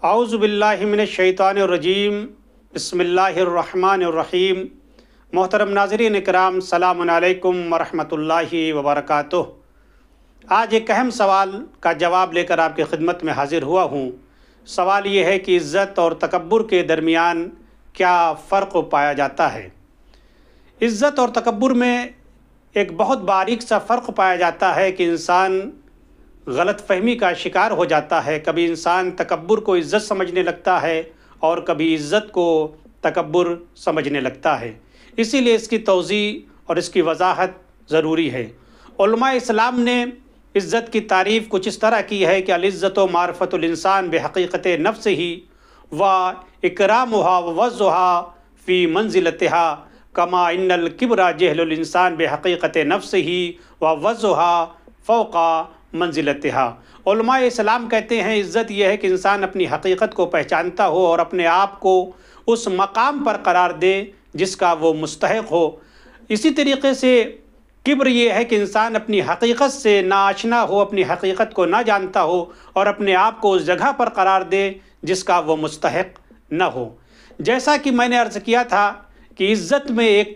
اعوذ باللہ من الشیطان الرجیم، بسم اللہ الرحمن الرحیم۔ محترم ناظرین اکرام، السلام علیکم ورحمۃ اللہ وبرکاتہ۔ آج ایک اہم سوال کا جواب لے کر آپ کی خدمت میں حاضر ہوا ہوں۔ سوال یہ ہے کہ عزت اور تکبر کے درمیان کیا فرق پایا جاتا ہے؟ عزت اور تکبر میں ایک بہت باریک سا فرق پایا جاتا ہے کہ انسان غلط فہمی کا شکار ہو جاتا ہے۔ کبھی انسان تکبر کو عزت سمجھنے لگتا ہے اور کبھی عزت کو تکبر سمجھنے لگتا ہے۔ اسی لیے اس کی توضیح اور اس کی وضاحت ضروری ہے۔ علماء اسلام نے عزت کی تعریف کچھ اس طرح کی ہے کہ العزت و معرفت الانسان بحقیقت نفسہ و اکرامها و وضعها فی منزلتها کما ان الکبر جہل الانسان بحقیقت نفسہ و وضعها فوق منزلتها۔ علماء اسلام کہتے ہیں عزت یہ ہے کہ انسان اپنی حقیقت کو پہچانتا ہو اور اپنے آپ کو اس مقام پر قرار دے جس کا وہ مستحق ہو۔ اسی طریقے سے کبر یہ ہے کہ انسان اپنی حقیقت سے ناآشنا ہو، اپنی حقیقت کو نہ جانتا ہو اور اپنے آپ کو اس جگہ پر قرار دے جس کا وہ مستحق نہ ہو۔ جیسا کہ میں نے عرض کیا تھا کہ عزت میں ایک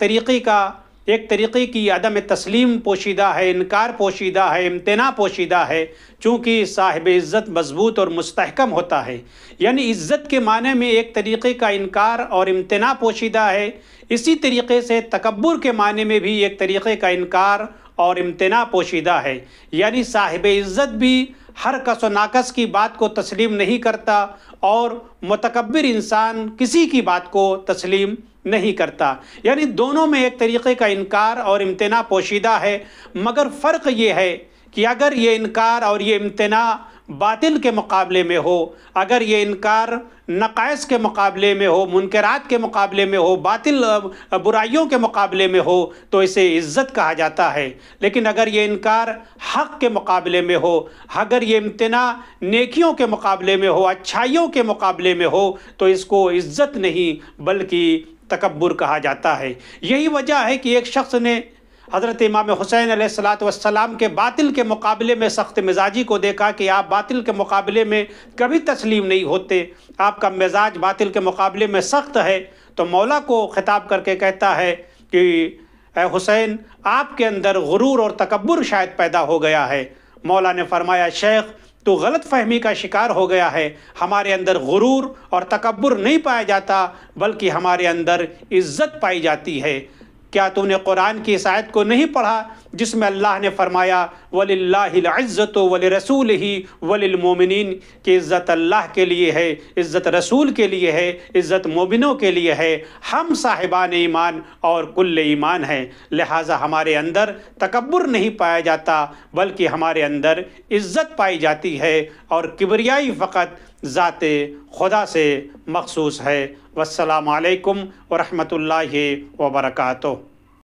طریقے کی عدم تسلیم پوشیدہ ہے، انکار پوشیدہ ہے، امتناع پوشیدہ ہے، چونکہ صاحب عزت مضبوط اور مستحکم ہوتا ہے۔ یعنی عزت کے معنی میں ایک طریقے کا انکار اور امتناع پوشیدہ ہے، اسی طریقے سے تکبر کے معنی میں بھی ایک طریقے کا انکار اور امتناع پوشیدہ ہے۔ یعنی صاحب عزت بھی ہر کس و ناقص کی بات کو تسلیم نہیں کرتا اور متکبر انسان کسی کی بات کو تسلیم نہیں کرتا۔ یعنی دونوں میں ایک طریقے کا انکار اور امتناع پوشیدہ ہے، مگر فرق یہ ہے کہ اگر یہ انکار اور یہ امتناع باطل کے مقابلے میں ہو، اگر یہ انکار نقائص کے مقابلے میں ہو، منکرات کے مقابلے میں ہو، باطل برائیوں کے مقابلے میں ہو تو اسے عزت کہا جاتا ہے۔ لیکن اگر یہ انکار حق کے مقابلے میں ہو، اگر یہ امتناع نیکیوں کے مقابلے میں ہو، اچھائیوں کے مقابلے میں ہو تو اس کو عزت نہیں بلکہ تکبر کہا جاتا ہے۔ یہی وجہ ہے کہ ایک شخص نے حضرت امام حسین علیہ السلام کے باطل کے مقابلے میں سخت مزاجی کو دیکھا کہ آپ باطل کے مقابلے میں کبھی تسلیم نہیں ہوتے، آپ کا مزاج باطل کے مقابلے میں سخت ہے، تو مولا کو خطاب کر کے کہتا ہے کہ اے حسین، آپ کے اندر غرور اور تکبر شاید پیدا ہو گیا ہے۔ مولا نے فرمایا شیخ تو غلط فہمی کا شکار ہو گیا ہے، ہمارے اندر غرور اور تکبر نہیں پایا جاتا بلکہ ہمارے اندر عزت پائی جاتی ہے۔ کیا تو نے قرآن کی اس آیت کو نہیں پڑھا جس میں اللہ نے فرمایا وَلِلَّهِ الْعِزَّةُ وَلِرَسُولِهِ وَلِلْمُؤْمِنِينَ کہ عزت اللہ کے لیے ہے، عزت رسول کے لیے ہے، عزت مومنوں کے لیے ہے، ہم صاحبان ایمان اور کل ایمان ہیں، لہٰذا ہمارے اندر تکبر نہیں پایا جاتا بلکہ ہمارے اندر عزت پائی جاتی ہے اور کبریائی فقط ذات خدا سے مخصوص ہے۔ والسلام علیکم ورحمۃ اللہ وبرکاتہ۔